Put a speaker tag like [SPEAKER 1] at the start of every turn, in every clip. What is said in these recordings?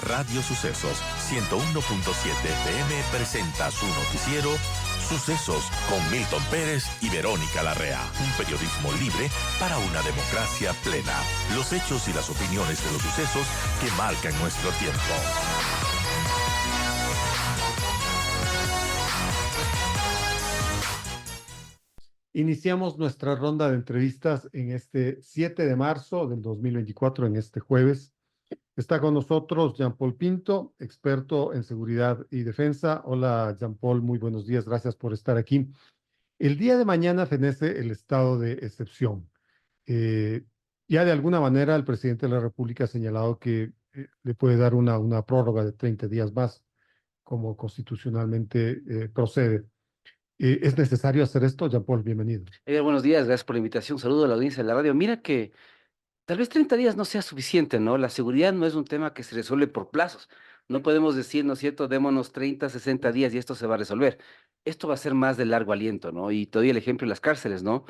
[SPEAKER 1] Radio Sucesos 101.7 FM presenta su noticiero Sucesos con Milton Pérez y Verónica Larrea. Un periodismo libre para una democracia plena. Los hechos y las opiniones de los sucesos que marcan nuestro tiempo.
[SPEAKER 2] Iniciamos nuestra ronda de entrevistas en este 7 de marzo del 2024, en este jueves. Está con nosotros Jean-Paul Pinto, experto en seguridad y defensa. Hola, Jean-Paul, muy buenos días, gracias por estar aquí. El día de mañana fenece el estado de excepción. Eh, ya de alguna manera el presidente de la República ha señalado que le puede dar una prórroga de 30 días más, como constitucionalmente procede. ¿Es necesario hacer esto? Jean-Paul, bienvenido.
[SPEAKER 3] Buenos días, gracias por la invitación. Saludo a la audiencia de la radio. Mira que tal vez 30 días no sea suficiente, ¿no? La seguridad no es un tema que se resuelve por plazos. No podemos decir, ¿no es cierto?, démonos 30, 60 días y esto se va a resolver. Esto va a ser más de largo aliento, ¿no? Y te doy el ejemplo de las cárceles, ¿no?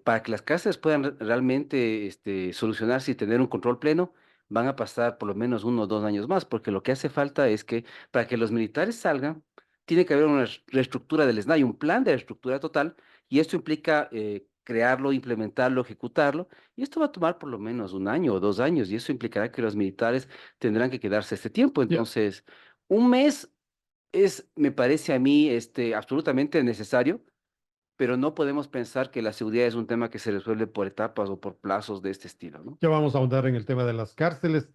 [SPEAKER 3] Para que las cárceles puedan realmente solucionarse y tener un control pleno, van a pasar por lo menos 1 o 2 años más, porque lo que hace falta es que para que los militares salgan, tiene que haber una reestructura del SNAI, un plan de reestructura total, y esto implica crearlo, implementarlo, ejecutarlo, y esto va a tomar por lo menos 1 año o 2 años, y eso implicará que los militares tendrán que quedarse este tiempo.
[SPEAKER 2] Ya.
[SPEAKER 3] Entonces, un mes es, me parece a mí, absolutamente necesario, pero no podemos pensar que la seguridad es un tema que se resuelve por etapas o por plazos de este estilo, ¿no?
[SPEAKER 2] Ya vamos a ahondar en el tema de las cárceles.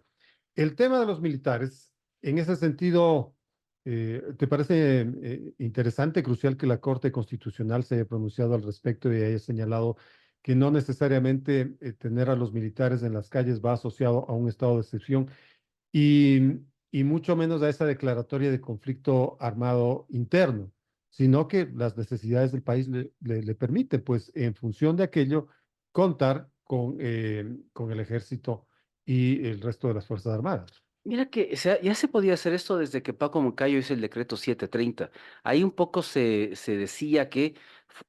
[SPEAKER 2] El tema de los militares, en ese sentido, ¿te parece interesante, crucial que la Corte Constitucional se haya pronunciado al respecto y haya señalado que no necesariamente tener a los militares en las calles va asociado a un estado de excepción y, y mucho menos a esa declaratoria de conflicto armado interno, sino que las necesidades del país le permiten, pues, en función de aquello, contar con el ejército y el resto de las Fuerzas Armadas?
[SPEAKER 3] Mira que ya se podía hacer esto desde que Paco Moncayo hizo el decreto 730. Ahí un poco se decía que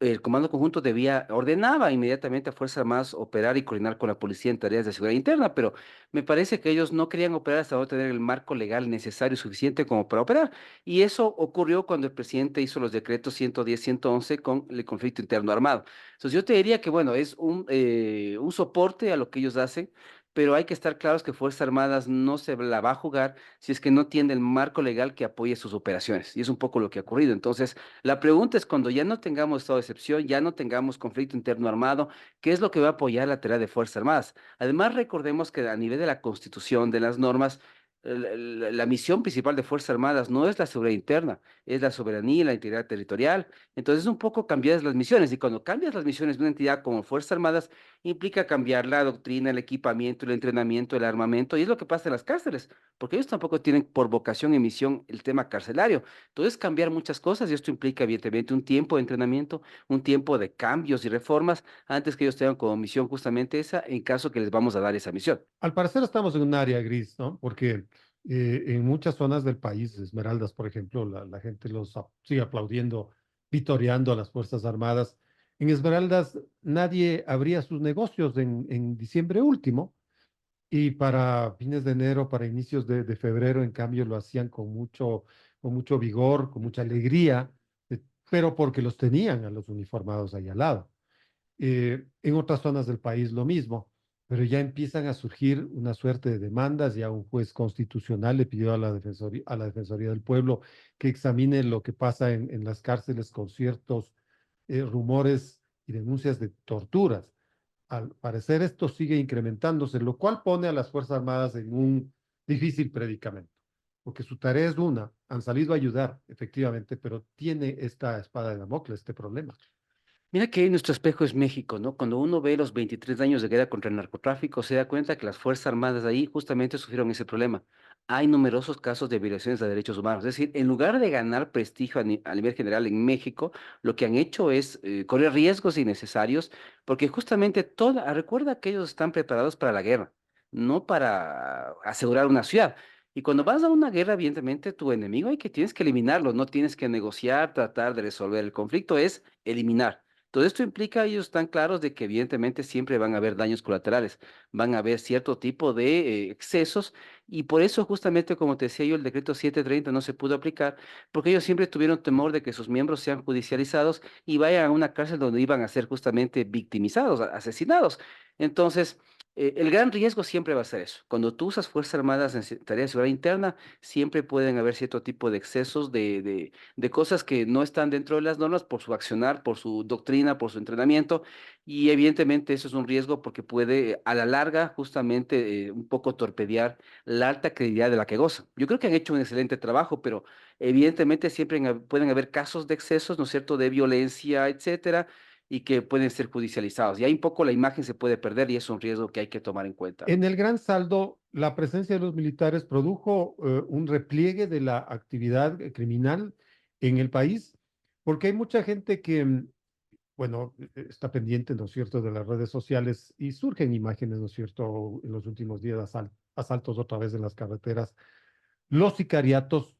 [SPEAKER 3] el Comando Conjunto ordenaba inmediatamente a Fuerzas Armadas operar y coordinar con la policía en tareas de seguridad interna, pero me parece que ellos no querían operar hasta no tener el marco legal necesario y suficiente como para operar. Y eso ocurrió cuando el presidente hizo los decretos 110, 111 con el conflicto interno armado. Entonces yo te diría que, bueno, es un soporte a lo que ellos hacen, pero hay que estar claros que Fuerzas Armadas no se la va a jugar si es que no tiene el marco legal que apoye sus operaciones. Y es un poco lo que ha ocurrido. Entonces, la pregunta es cuando ya no tengamos estado de excepción, ya no tengamos conflicto interno armado, ¿qué es lo que va a apoyar la tarea de Fuerzas Armadas? Además, recordemos que a nivel de la Constitución, de las normas, la misión principal de Fuerzas Armadas no es la seguridad interna, es la soberanía y la integridad territorial. Entonces, un poco cambiar las misiones. Y cuando cambias las misiones de una entidad como Fuerzas Armadas, implica cambiar la doctrina, el equipamiento, el entrenamiento, el armamento, y es lo que pasa en las cárceles, porque ellos tampoco tienen por vocación y misión el tema carcelario. Entonces, cambiar muchas cosas, y esto implica, evidentemente, un tiempo de entrenamiento, un tiempo de cambios y reformas, antes que ellos tengan como misión justamente esa, en caso que les vamos a dar esa misión.
[SPEAKER 2] Al parecer estamos en un área gris, ¿no? Porque en muchas zonas del país, Esmeraldas, por ejemplo, la gente sigue aplaudiendo, vitoreando a las Fuerzas Armadas. En Esmeraldas nadie abría sus negocios en diciembre último y para fines de enero, para inicios de febrero, en cambio, lo hacían con mucho vigor, con mucha alegría, pero porque los tenían a los uniformados ahí al lado. En otras zonas del país lo mismo, pero ya empiezan a surgir una suerte de demandas. Ya un juez constitucional le pidió a la Defensoría del Pueblo que examine lo que pasa en las cárceles con ciertos rumores y denuncias de torturas. Al parecer esto sigue incrementándose, lo cual pone a las Fuerzas Armadas en un difícil predicamento, porque su tarea es una, han salido a ayudar, efectivamente, pero tiene esta espada de Damocles, este problema.
[SPEAKER 3] Mira que ahí nuestro espejo es México, ¿no? Cuando uno ve los 23 años de guerra contra el narcotráfico, se da cuenta que las Fuerzas Armadas ahí justamente sufrieron ese problema. Hay numerosos casos de violaciones de derechos humanos. Es decir, en lugar de ganar prestigio a nivel general en México, lo que han hecho es correr riesgos innecesarios, porque justamente recuerda que ellos están preparados para la guerra, no para asegurar una ciudad. Y cuando vas a una guerra, evidentemente, tu enemigo tienes que eliminarlo, no tienes que negociar, tratar de resolver el conflicto, es eliminar. Todo esto implica, ellos están claros de que evidentemente siempre van a haber daños colaterales, van a haber cierto tipo de excesos y por eso justamente, como te decía yo, el decreto 730 no se pudo aplicar porque ellos siempre tuvieron temor de que sus miembros sean judicializados y vayan a una cárcel donde iban a ser justamente victimizados, asesinados. Entonces, el gran riesgo siempre va a ser eso. Cuando tú usas Fuerzas Armadas en tareas de seguridad interna, siempre pueden haber cierto tipo de excesos de cosas que no están dentro de las normas por su accionar, por su doctrina, por su entrenamiento, y evidentemente eso es un riesgo porque puede a la larga justamente un poco torpedear la alta credibilidad de la que gozan. Yo creo que han hecho un excelente trabajo, pero evidentemente siempre pueden haber casos de excesos, ¿no es cierto?, de violencia, etcétera, y que pueden ser judicializados. Y ahí un poco la imagen se puede perder y es un riesgo que hay que tomar en cuenta, ¿no?
[SPEAKER 2] En el gran saldo, la presencia de los militares produjo un repliegue de la actividad criminal en el país, porque hay mucha gente que, bueno, está pendiente, ¿no es cierto?, de las redes sociales y surgen imágenes, ¿no es cierto?, en los últimos días, asaltos otra vez en las carreteras, los sicariatos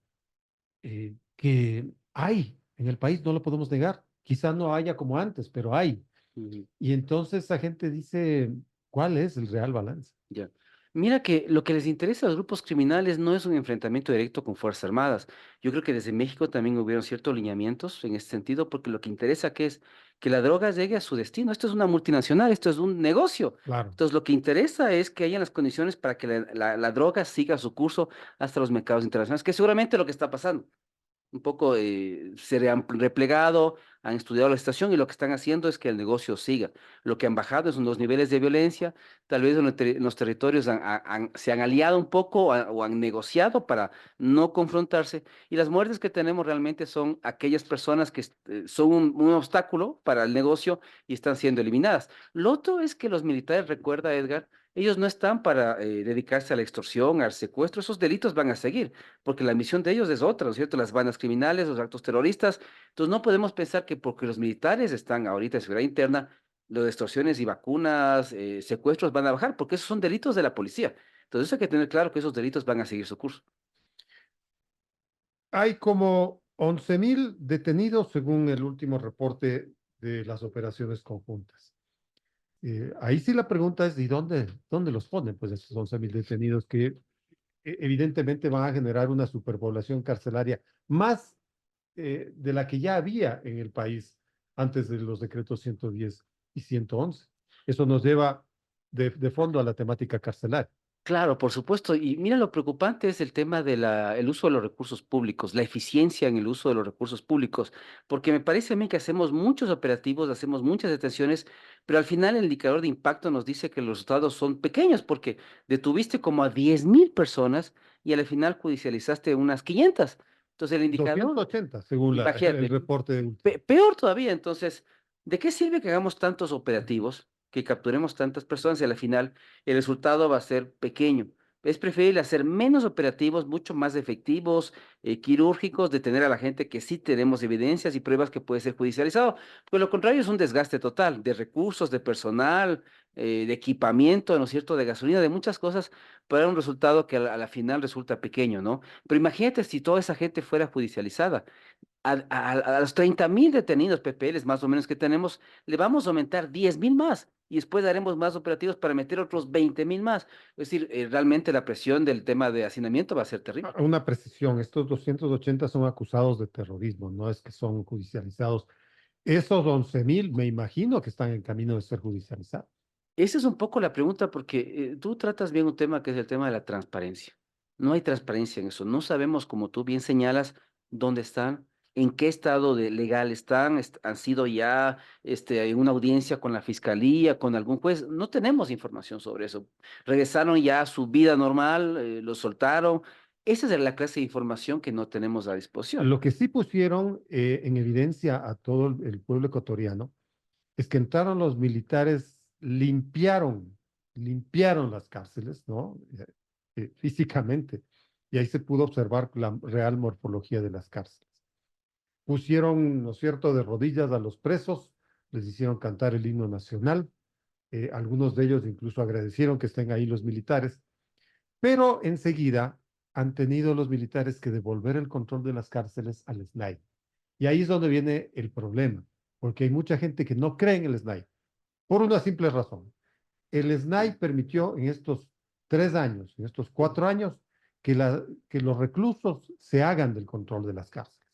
[SPEAKER 2] que hay en el país, no lo podemos negar. Quizá no haya como antes, pero hay.
[SPEAKER 3] Ujú.
[SPEAKER 2] Y entonces la gente dice, ¿cuál es el real balance?
[SPEAKER 3] Ya. Mira que lo que les interesa a los grupos criminales no es un enfrentamiento directo con Fuerzas Armadas. Yo creo que desde México también hubieron ciertos lineamientos en ese sentido, porque lo que interesa que es que la droga llegue a su destino. Esto es una multinacional, esto es un negocio.
[SPEAKER 2] Claro.
[SPEAKER 3] Entonces, lo que interesa es que hayan las condiciones para que la droga siga su curso hasta los mercados internacionales, que es seguramente lo que está pasando un poco se han replegado, han estudiado la situación y lo que están haciendo es que el negocio siga. Lo que han bajado son los niveles de violencia, tal vez en los territorios se han aliado un poco o han negociado para no confrontarse y las muertes que tenemos realmente son aquellas personas que son un obstáculo para el negocio y están siendo eliminadas. Lo otro es que los militares, recuerda Edgar, ellos no están para dedicarse a la extorsión, al secuestro, esos delitos van a seguir porque la misión de ellos es otra, ¿no es cierto? Las bandas criminales, los actos terroristas. Entonces no podemos pensar que porque los militares están ahorita en seguridad interna, las extorsiones y vacunas, secuestros van a bajar, porque esos son delitos de la policía. Entonces hay que tener claro que esos delitos van a seguir su curso.
[SPEAKER 2] Hay como 11.000 detenidos según el último reporte de las operaciones conjuntas. Ahí sí la pregunta es, ¿y dónde los ponen? Pues esos 11.000 detenidos que evidentemente van a generar una superpoblación carcelaria más de la que ya había en el país antes de los decretos 110 y 111. Eso nos lleva de fondo a la temática carcelaria.
[SPEAKER 3] Claro, por supuesto. Y mira, lo preocupante es el tema de el uso de los recursos públicos, la eficiencia en el uso de los recursos públicos, porque me parece a mí que hacemos muchos operativos, hacemos muchas detenciones, pero al final el indicador de impacto nos dice que los resultados son pequeños, porque detuviste como a 10.000 personas y al final judicializaste unas 500. Entonces el indicador,
[SPEAKER 2] 280 según el
[SPEAKER 3] imagínate,
[SPEAKER 2] reporte último.
[SPEAKER 3] Peor todavía, entonces, ¿de qué sirve que hagamos tantos operativos, que capturemos tantas personas y al final el resultado va a ser pequeño? Es preferible hacer menos operativos, mucho más efectivos, quirúrgicos, detener a la gente que sí tenemos evidencias y pruebas que puede ser judicializado. Pues lo contrario es un desgaste total de recursos, de personal, de equipamiento, ¿no es cierto?, de gasolina, de muchas cosas, para un resultado que a la final resulta pequeño, ¿no? Pero imagínate si toda esa gente fuera judicializada a los 30.000 detenidos PPLs más o menos que tenemos, le vamos a aumentar 10.000 más y después haremos más operativos para meter otros 20.000 más. Es decir, realmente la presión del tema de hacinamiento va a ser terrible.
[SPEAKER 2] Una precisión, estos 280 son acusados de terrorismo, no es que son judicializados. Esos 11.000 me imagino que están en camino de ser judicializados.
[SPEAKER 3] Esa es un poco la pregunta porque tú tratas bien un tema que es el tema de la transparencia. No hay transparencia en eso. No sabemos, como tú bien señalas, dónde están, en qué estado legal están, han sido ya en una audiencia con la fiscalía, con algún juez. No tenemos información sobre eso. Regresaron ya a su vida normal, los soltaron. Esa es la clase de información que no tenemos a disposición.
[SPEAKER 2] Lo que sí pusieron en evidencia a todo el pueblo ecuatoriano es que entraron los militares, limpiaron las cárceles, ¿no? Físicamente. Y ahí se pudo observar la real morfología de las cárceles. Pusieron, ¿no es cierto?, de rodillas a los presos, les hicieron cantar el himno nacional, algunos de ellos incluso agradecieron que estén ahí los militares, pero enseguida han tenido los militares que devolver el control de las cárceles al SNAI. Y ahí es donde viene el problema. porque hay mucha gente que no cree en el SNAI, por una simple razón. El SNAI permitió en estos 3 años, en estos 4 años, que los reclusos se hagan del control de las cárceles.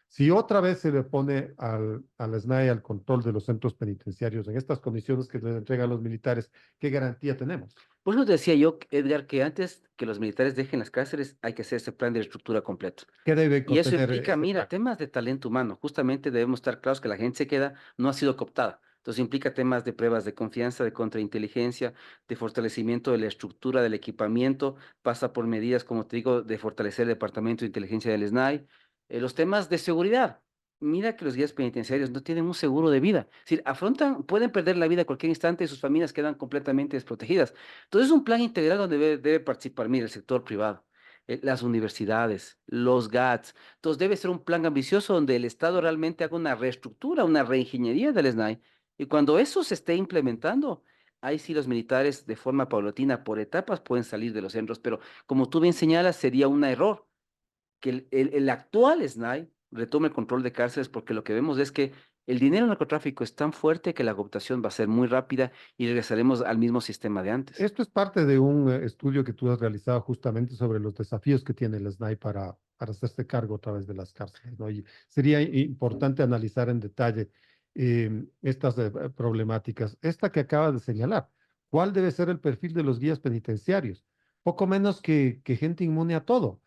[SPEAKER 2] Si otra vez se le pone al SNAI al control de los centros penitenciarios en estas condiciones que les entregan los militares, ¿qué garantía tenemos?
[SPEAKER 3] Por eso te decía yo, Edgar, que antes que los militares dejen las cárceles hay que hacer ese plan de estructura completo.
[SPEAKER 2] ¿Qué debe
[SPEAKER 3] Y eso
[SPEAKER 2] contener
[SPEAKER 3] implica,
[SPEAKER 2] ese
[SPEAKER 3] mira,
[SPEAKER 2] plan?
[SPEAKER 3] temas de talento humano. Justamente debemos estar claros que la gente se queda, no ha sido cooptada. Entonces implica temas de pruebas de confianza, de contrainteligencia, de fortalecimiento de la estructura del equipamiento, pasa por medidas, como te digo, de fortalecer el departamento de inteligencia del SNAI. Los temas de seguridad. Mira que los guías penitenciarios no tienen un seguro de vida. Es decir, afrontan, pueden perder la vida a cualquier instante y sus familias quedan completamente desprotegidas. Entonces es un plan integral donde debe participar, mira, el sector privado, las universidades, los GATS. Entonces debe ser un plan ambicioso donde el Estado realmente haga una reestructura, una reingeniería del SNAI. Y cuando eso se esté implementando, ahí sí los militares de forma paulatina, por etapas, pueden salir de los centros. Pero como tú bien señalas, sería un error que el actual SNAI retome el control de cárceles porque lo que vemos es que el dinero del narcotráfico es tan fuerte que la cooptación va a ser muy rápida y regresaremos al mismo sistema de antes.
[SPEAKER 2] Esto es parte de un estudio que tú has realizado justamente sobre los desafíos que tiene el SNAI para hacerse cargo a través de las cárceles, ¿no? Y sería importante analizar en detalle estas problemáticas. Esta que acaba de señalar, ¿cuál debe ser el perfil de los guías penitenciarios? Poco menos que gente inmune a todo.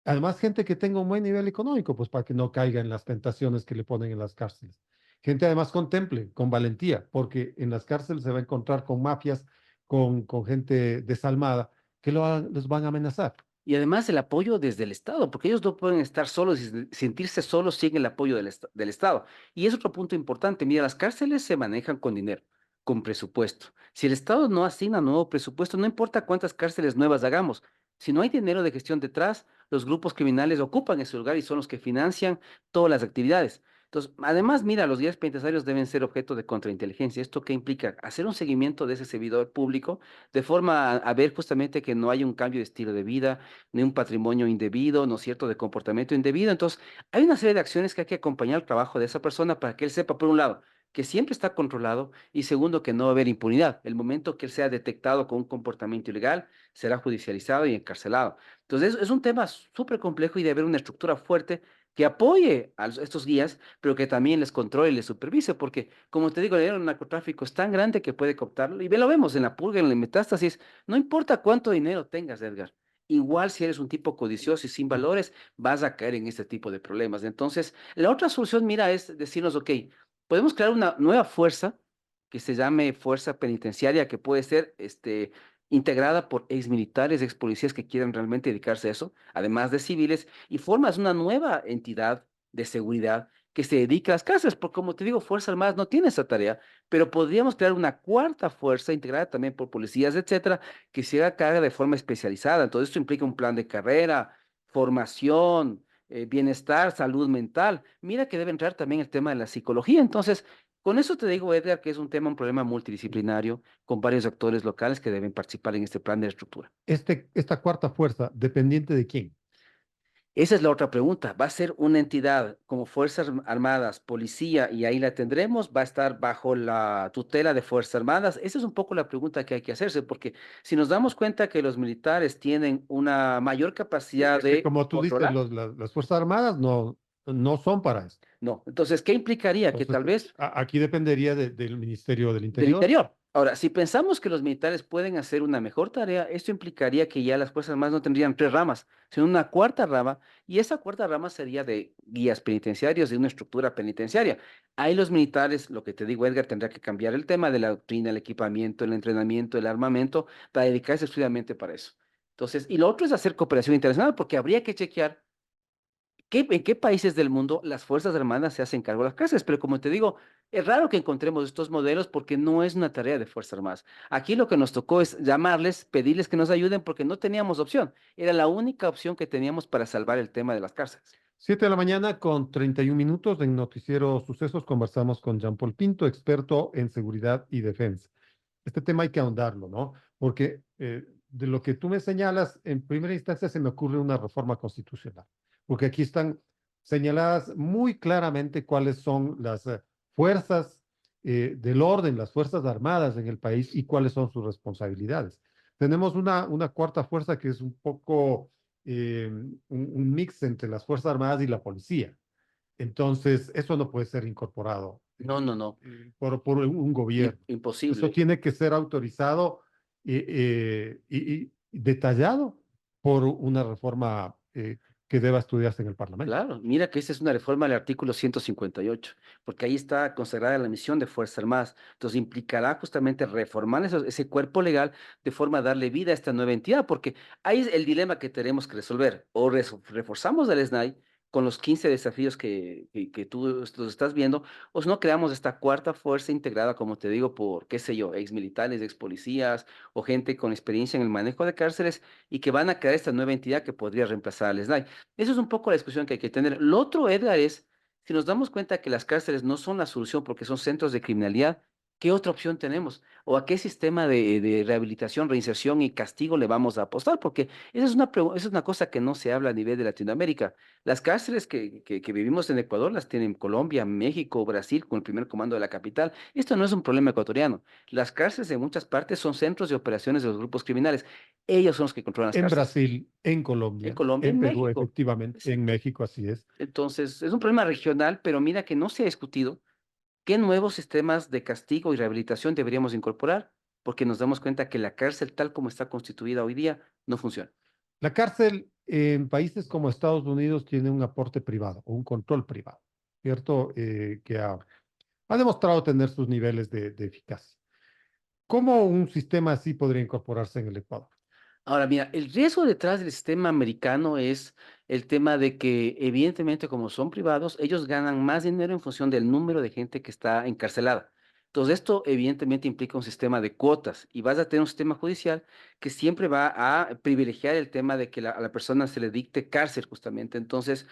[SPEAKER 2] Además, gente que tenga un buen nivel económico, pues para que no caiga en las tentaciones que le ponen en las cárceles. Gente además contemple, con valentía, porque en las cárceles se va a encontrar con mafias con gente desalmada que los van a amenazar.
[SPEAKER 3] Y además el apoyo desde el Estado, porque ellos no pueden estar solos y sentirse solos sin el apoyo del Estado. Y es otro punto importante. Mira, las cárceles se manejan con dinero, con presupuesto. Si el Estado no asigna nuevo presupuesto, no importa cuántas cárceles nuevas hagamos. Si no hay dinero de gestión detrás, los grupos criminales ocupan ese lugar y son los que financian todas las actividades. Entonces, además, mira, los guías penitenciarios deben ser objeto de contrainteligencia. ¿Esto qué implica? Hacer un seguimiento de ese servidor público de forma a ver justamente que no haya un cambio de estilo de vida, ni un patrimonio indebido, ¿no es cierto?, de comportamiento indebido. Entonces, hay una serie de acciones que hay que acompañar el trabajo de esa persona para que él sepa, por un lado, que siempre está controlado y segundo, que no va a haber impunidad. El momento que él sea detectado con un comportamiento ilegal, será judicializado y encarcelado. Entonces, es un tema súper complejo y debe haber una estructura fuerte que apoye a estos guías, pero que también les controle y les supervise, porque, como te digo, el narcotráfico es tan grande que puede cooptarlo, y lo vemos en la purga, en la metástasis, no importa cuánto dinero tengas, Edgar, igual si eres un tipo codicioso y sin valores, vas a caer en este tipo de problemas. Entonces, la otra solución, mira, es decirnos, ok, podemos crear una nueva fuerza que se llame fuerza penitenciaria, que puede ser integrada por exmilitares, ex policías que quieran realmente dedicarse a eso, además de civiles, y formas una nueva entidad de seguridad que se dedica a las cárceles, porque como te digo, Fuerzas Armadas no tiene esa tarea, pero podríamos crear una cuarta fuerza integrada también por policías, etcétera, que se haga carga de forma especializada. Entonces, esto implica un plan de carrera, formación, bienestar, salud mental. Mira que debe entrar también el tema de la psicología. Entonces, con eso te digo, Edgar, que es un tema, un problema multidisciplinario con varios actores locales que deben participar en este plan de estructura.
[SPEAKER 2] Esta cuarta fuerza, ¿dependiente de quién?
[SPEAKER 3] Esa es la otra pregunta. ¿Va a ser una entidad como Fuerzas Armadas, policía, y ahí la tendremos? ¿Va a estar bajo la tutela de Fuerzas Armadas? Esa es un poco la pregunta que hay que hacerse, porque si nos damos cuenta que los militares tienen una mayor capacidad
[SPEAKER 2] Es que
[SPEAKER 3] de
[SPEAKER 2] como tú dices,
[SPEAKER 3] controlar,
[SPEAKER 2] las Fuerzas Armadas no son para esto.
[SPEAKER 3] no. Entonces, ¿qué implicaría? Que tal
[SPEAKER 2] Entonces,
[SPEAKER 3] vez
[SPEAKER 2] aquí dependería del Ministerio del
[SPEAKER 3] del
[SPEAKER 2] Interior.
[SPEAKER 3] interior. Ahora, si pensamos que los militares pueden hacer una mejor tarea, esto implicaría que ya las Fuerzas Armadas no tendrían tres ramas, sino una cuarta rama, y esa cuarta rama sería de guías penitenciarios, de una estructura penitenciaria. Ahí los militares, lo que te digo, Edgar, tendrá que cambiar el tema de la doctrina, el equipamiento, el entrenamiento, el armamento, para dedicarse exclusivamente para eso. Entonces, y lo otro es hacer cooperación internacional, porque habría que chequear en qué países del mundo las Fuerzas Armadas se hacen cargo de las cárceles? Pero como te digo, es raro que encontremos estos modelos porque no es una tarea de Fuerzas Armadas. Aquí lo que nos tocó es llamarles, pedirles que nos ayuden porque no teníamos opción. Era la única opción que teníamos para salvar el tema de las cárceles.
[SPEAKER 2] 7 de la mañana con 31 minutos en Noticiero Sucesos conversamos con Jean Paul Pinto, experto en seguridad y defensa. Este tema hay que ahondarlo, ¿no? Porque de lo que tú me señalas, en primera instancia se me ocurre una reforma constitucional, porque aquí están señaladas muy claramente cuáles son las fuerzas del orden, las fuerzas armadas en el país y cuáles son sus responsabilidades. Tenemos una cuarta fuerza que es un poco un mix entre las fuerzas armadas y la policía. Entonces, eso no puede ser incorporado
[SPEAKER 3] No, no, no.
[SPEAKER 2] por un gobierno. Eso
[SPEAKER 3] Imposible.
[SPEAKER 2] tiene que ser autorizado y detallado por una reforma que deba estudiarse en el Parlamento.
[SPEAKER 3] Claro, mira que esa es una reforma del artículo 158, porque ahí está consagrada la misión de Fuerzas Armadas. Entonces implicará justamente reformar ese cuerpo legal de forma a darle vida a esta nueva entidad, porque ahí es el dilema que tenemos que resolver. O reforzamos el SNAI con los 15 desafíos que tú los estás viendo, o si no creamos esta cuarta fuerza integrada, como te digo, por, qué sé yo, ex militares, ex policías o gente con experiencia en el manejo de cárceles y que van a crear esta nueva entidad que podría reemplazar al SNAI. Eso es un poco la discusión que hay que tener. Lo otro, Edgar, es, si nos damos cuenta que las cárceles no son la solución porque son centros de criminalidad, ¿qué otra opción tenemos? ¿O a qué sistema de rehabilitación, reinserción y castigo le vamos a apostar? Porque esa es una cosa que no se habla a nivel de Latinoamérica. Las cárceles que vivimos en Ecuador las tienen Colombia, México, Brasil, con el primer comando de la capital. Esto no es un problema ecuatoriano. Las cárceles en muchas partes son centros de operaciones de los grupos criminales. Ellos son los que controlan las
[SPEAKER 2] En
[SPEAKER 3] cárceles.
[SPEAKER 2] Brasil, en
[SPEAKER 3] En
[SPEAKER 2] Colombia,
[SPEAKER 3] Colombia,
[SPEAKER 2] en
[SPEAKER 3] en
[SPEAKER 2] Perú,
[SPEAKER 3] México.
[SPEAKER 2] efectivamente, en México, así es.
[SPEAKER 3] Entonces, es un problema regional, pero mira que no se ha discutido qué nuevos sistemas de castigo y rehabilitación deberíamos incorporar, porque nos damos cuenta que la cárcel tal como está constituida hoy día no funciona.
[SPEAKER 2] La cárcel en países como Estados Unidos tiene un aporte privado o un control privado, ¿cierto? Que ha demostrado tener sus niveles de eficacia. ¿Cómo un sistema así podría incorporarse en el Ecuador?
[SPEAKER 3] Ahora, mira, el riesgo detrás del sistema americano es el tema de que, evidentemente, como son privados, ellos ganan más dinero en función del número de gente que está encarcelada. Entonces, esto evidentemente implica un sistema de cuotas y vas a tener un sistema judicial que siempre va a privilegiar el tema de que a la persona se le dicte cárcel, justamente. Entonces,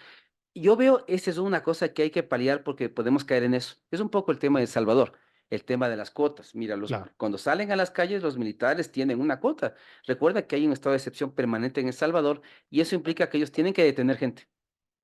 [SPEAKER 3] yo veo, esa es una cosa que hay que paliar porque podemos caer en eso. Es un poco el tema de El Salvador, el tema de las cuotas. Mira,
[SPEAKER 2] Claro.
[SPEAKER 3] cuando salen a las calles, los militares tienen una cuota. Recuerda que hay un estado de excepción permanente en El Salvador y eso implica que ellos tienen que detener gente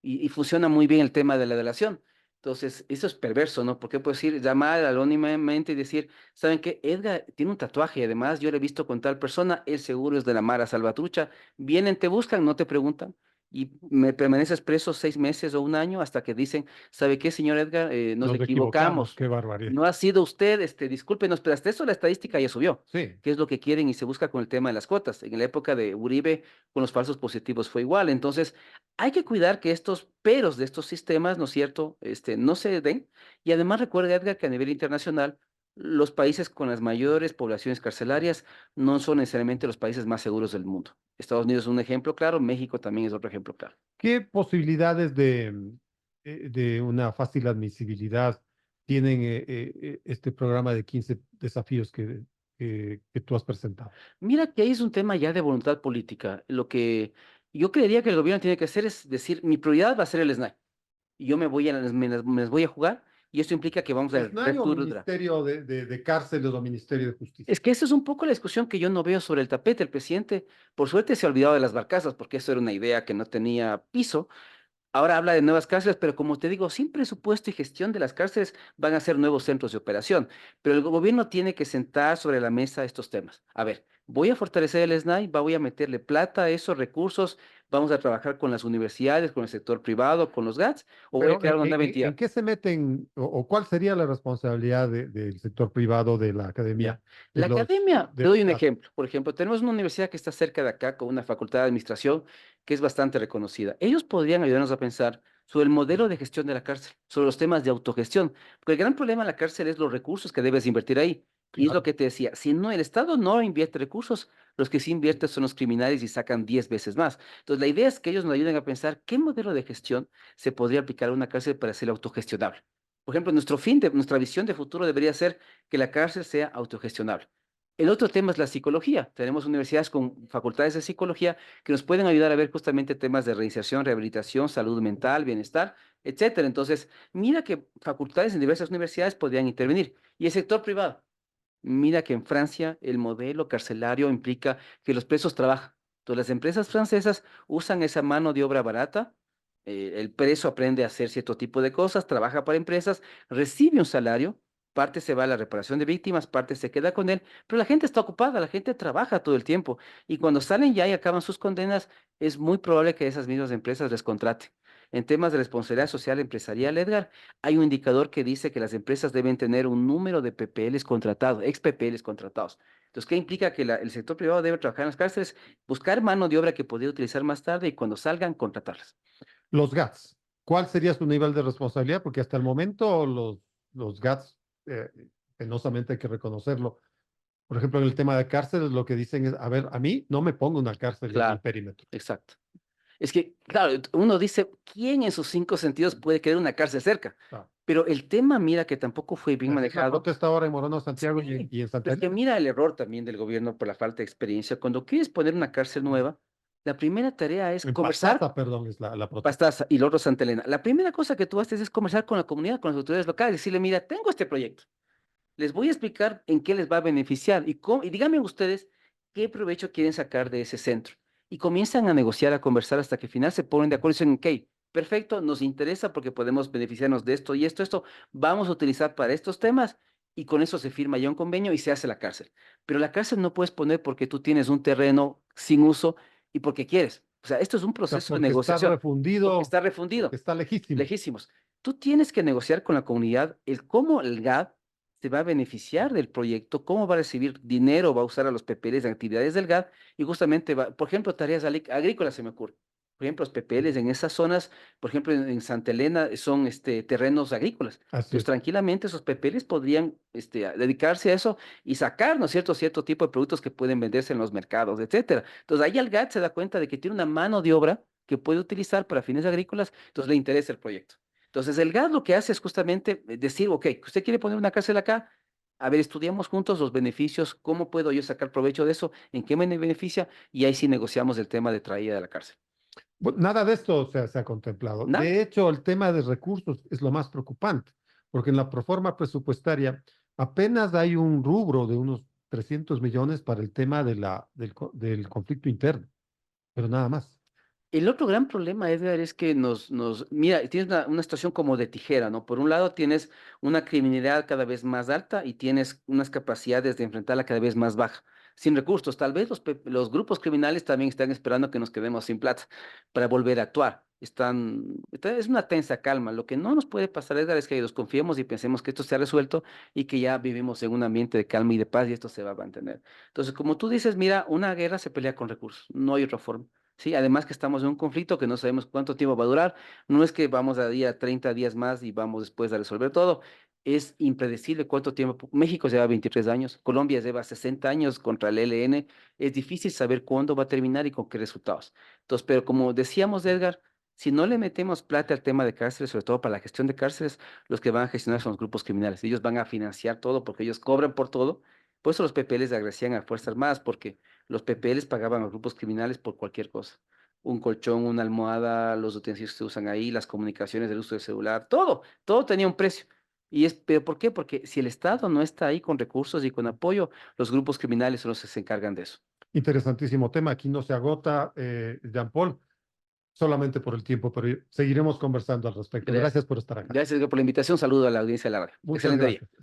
[SPEAKER 3] y funciona muy bien el tema de la delación. Entonces, eso es perverso, ¿no? Porque puedes ir, llamar anónimamente y decir, ¿saben qué? Edgar tiene un tatuaje y además yo lo he visto con tal persona, él seguro es de la Mara Salvatrucha. Vienen, te buscan, no te preguntan y me permaneces preso 6 meses o un año hasta que dicen, ¿sabe qué, señor Edgar? Nos
[SPEAKER 2] Nos equivocamos,
[SPEAKER 3] equivocamos.
[SPEAKER 2] qué barbaridad.
[SPEAKER 3] No ha sido usted, discúlpenos, pero hasta eso la estadística ya subió.
[SPEAKER 2] Sí,
[SPEAKER 3] ¿Qué es lo que quieren? Y se busca con el tema de las cuotas. En la época de Uribe, con los falsos positivos fue igual. Entonces, hay que cuidar que estos peros de estos sistemas, ¿no es cierto?, no se den. Y además recuerda, Edgar, que a nivel internacional, los países con las mayores poblaciones carcelarias no son necesariamente los países más seguros del mundo. Estados Unidos es un ejemplo claro, México también es otro ejemplo claro.
[SPEAKER 2] ¿qué posibilidades de una fácil admisibilidad tienen este programa de 15 desafíos que tú has presentado?
[SPEAKER 3] Mira que ahí es un tema ya de voluntad política. Lo que yo creería que el gobierno tiene que hacer es decir, mi prioridad va a ser el SNAI. Y yo me las voy a jugar y esto implica que vamos a
[SPEAKER 2] ¿SNAI o
[SPEAKER 3] reestructurar.
[SPEAKER 2] Ministerio de Cárceles o Ministerio de Justicia?
[SPEAKER 3] Es que esa es un poco la discusión que yo no veo sobre el tapete. El presidente, por suerte, se ha olvidado de las barcazas, porque eso era una idea que no tenía piso. Ahora habla de nuevas cárceles, pero como te digo, sin presupuesto y gestión de las cárceles van a ser nuevos centros de operación. Pero el gobierno tiene que sentar sobre la mesa estos temas. A ver, voy a fortalecer el SNAI, voy a meterle plata a esos recursos, vamos a trabajar con las universidades, con el sector privado, con los GATS, o voy a
[SPEAKER 2] Pero
[SPEAKER 3] crear una nueva
[SPEAKER 2] en
[SPEAKER 3] entidad.
[SPEAKER 2] qué se meten o cuál sería la responsabilidad del sector privado de la academia,
[SPEAKER 3] Ya.
[SPEAKER 2] de
[SPEAKER 3] La
[SPEAKER 2] los,
[SPEAKER 3] academia, te
[SPEAKER 2] de
[SPEAKER 3] doy
[SPEAKER 2] los
[SPEAKER 3] un
[SPEAKER 2] CAS?
[SPEAKER 3] ejemplo. Por ejemplo, tenemos una universidad que está cerca de acá con una facultad de administración que es bastante reconocida. Ellos podrían ayudarnos a pensar sobre el modelo de gestión de la cárcel, sobre los temas de autogestión, porque el gran problema en la cárcel es los recursos que debes invertir ahí. Y es lo
[SPEAKER 2] Claro.
[SPEAKER 3] que te decía, si no, el Estado no invierte recursos, los que sí invierten son los criminales y sacan 10 veces más. Entonces, la idea es que ellos nos ayuden a pensar qué modelo de gestión se podría aplicar a una cárcel para ser autogestionable. Por ejemplo, nuestra visión de futuro debería ser que la cárcel sea autogestionable. El otro tema es la psicología. Tenemos universidades con facultades de psicología que nos pueden ayudar a ver justamente temas de reinserción, rehabilitación, salud mental, bienestar, etcétera. Entonces, mira que facultades en diversas universidades podrían intervenir. Y el sector privado. Mira que en Francia el modelo carcelario implica que los presos trabajan. Entonces, las empresas francesas usan esa mano de obra barata El preso aprende a hacer cierto tipo de cosas, trabaja para empresas, recibe un salario, parte se va a la reparación de víctimas, parte se queda con él, pero la gente está ocupada, la gente trabaja todo el tiempo y cuando salen ya y acaban sus condenas, es muy probable que esas mismas empresas les contraten. En temas de responsabilidad social empresarial, Edgar, hay un indicador que dice que las empresas deben tener un número de PPLs contratados, ex PPLs contratados. Entonces, ¿qué implica? Que el sector privado debe trabajar en las cárceles, buscar mano de obra que podría utilizar más tarde y cuando salgan, contratarlas.
[SPEAKER 2] Los GATS, ¿cuál sería su nivel de responsabilidad? Porque hasta el momento los GATS, eh, penosamente hay que reconocerlo. Por ejemplo, en el tema de cárceles, lo que dicen es, a ver, a mí no me pongo una cárcel en mi
[SPEAKER 3] Claro,
[SPEAKER 2] perímetro.
[SPEAKER 3] exacto. Es que, claro, uno dice, ¿quién en sus cinco sentidos puede querer una cárcel cerca?
[SPEAKER 2] Ah,
[SPEAKER 3] Pero el tema, mira, que tampoco fue bien
[SPEAKER 2] así es la
[SPEAKER 3] manejado.
[SPEAKER 2] protesta ahora en Moreno, Santiago
[SPEAKER 3] Sí,
[SPEAKER 2] y en
[SPEAKER 3] pero
[SPEAKER 2] Santa
[SPEAKER 3] es que
[SPEAKER 2] Elena.
[SPEAKER 3] mira el error también del gobierno por la falta de experiencia. Cuando quieres poner una cárcel nueva, la primera tarea es
[SPEAKER 2] En
[SPEAKER 3] conversar,
[SPEAKER 2] Pastaza, perdón, es la protesta.
[SPEAKER 3] Pastaza y el otro Santa Elena. La primera cosa que tú haces es conversar con la comunidad, con las autoridades locales, decirle, mira, tengo este proyecto. Les voy a explicar en qué les va a beneficiar y díganme ustedes qué provecho quieren sacar de ese centro. Y comienzan a negociar, a conversar hasta que al final se ponen de acuerdo y dicen, ok, perfecto, nos interesa porque podemos beneficiarnos de esto y esto, vamos a utilizar para estos temas y con eso se firma ya un convenio y se hace la cárcel. Pero la cárcel no puedes poner porque tú tienes un terreno sin uso y porque quieres. O sea, esto es un
[SPEAKER 2] O sea,
[SPEAKER 3] proceso de
[SPEAKER 2] porque está
[SPEAKER 3] negociación, porque
[SPEAKER 2] refundido,
[SPEAKER 3] está
[SPEAKER 2] porque
[SPEAKER 3] refundido,
[SPEAKER 2] está legítimo.
[SPEAKER 3] lejísimos. Tú tienes que negociar con la comunidad el cómo el GAD se va a beneficiar del proyecto, cómo va a recibir dinero, va a usar a los PPLs en actividades del GAD y justamente va, por ejemplo, tareas agrícolas se me ocurre. Por ejemplo, los PPLs en esas zonas, por ejemplo, en Santa Elena son terrenos agrícolas.
[SPEAKER 2] Así
[SPEAKER 3] Entonces,
[SPEAKER 2] es.
[SPEAKER 3] tranquilamente esos PPLs podrían a dedicarse a eso y sacar, ¿no es cierto?, cierto tipo de productos que pueden venderse en los mercados, etcétera. Entonces, ahí el GAD se da cuenta de que tiene una mano de obra que puede utilizar para fines agrícolas, entonces le interesa el proyecto. Entonces, el GAD lo que hace es justamente decir, ok, usted quiere poner una cárcel acá, a ver, estudiamos juntos los beneficios, cómo puedo yo sacar provecho de eso, en qué me beneficia, y ahí sí negociamos el tema de traída de la cárcel.
[SPEAKER 2] Nada de esto se ha contemplado.
[SPEAKER 3] Nada.
[SPEAKER 2] De hecho, el tema de recursos es lo más preocupante, porque en la proforma presupuestaria apenas hay un rubro de unos 300 millones para el tema del conflicto interno, pero nada más.
[SPEAKER 3] El otro gran problema, Edgar, es que mira, tienes una situación como de tijera, ¿no? Por un lado tienes una criminalidad cada vez más alta y tienes unas capacidades de enfrentarla cada vez más baja, sin recursos. Tal vez los grupos criminales también están esperando que nos quedemos sin plata para volver a actuar. Es una tensa calma. Lo que no nos puede pasar, Edgar, es que nos confiemos y pensemos que esto se ha resuelto y que ya vivimos en un ambiente de calma y de paz y esto se va a mantener. Entonces, como tú dices, mira, una guerra se pelea con recursos, no hay otra forma. Sí, además que estamos en un conflicto que no sabemos cuánto tiempo va a durar. No es que vamos a día 30 días más y vamos después a resolver todo. Es impredecible cuánto tiempo. México lleva 23 años, Colombia lleva 60 años contra el ELN. Es difícil saber cuándo va a terminar y con qué resultados. Entonces, pero como decíamos, Edgar, si no le metemos plata al tema de cárceles, sobre todo para la gestión de cárceles, los que van a gestionar son los grupos criminales. Ellos van a financiar todo porque ellos cobran por todo. Por eso los PPLs agradecían a Fuerzas Armadas, porque los PPLs pagaban a grupos criminales por cualquier cosa. Un colchón, una almohada, los utensilios que se usan ahí, las comunicaciones, el uso del celular, todo tenía un precio. ¿Pero por qué? Porque si el Estado no está ahí con recursos y con apoyo, los grupos criminales son los que se encargan de eso.
[SPEAKER 2] Interesantísimo tema. Aquí no se agota, Jean-Paul, solamente por el tiempo, pero seguiremos conversando al respecto.
[SPEAKER 3] Gracias.
[SPEAKER 2] Gracias por estar acá.
[SPEAKER 3] Gracias por la invitación. Saludo a la audiencia de la radio.
[SPEAKER 2] Muchas
[SPEAKER 3] Excelente día.
[SPEAKER 2] gracias.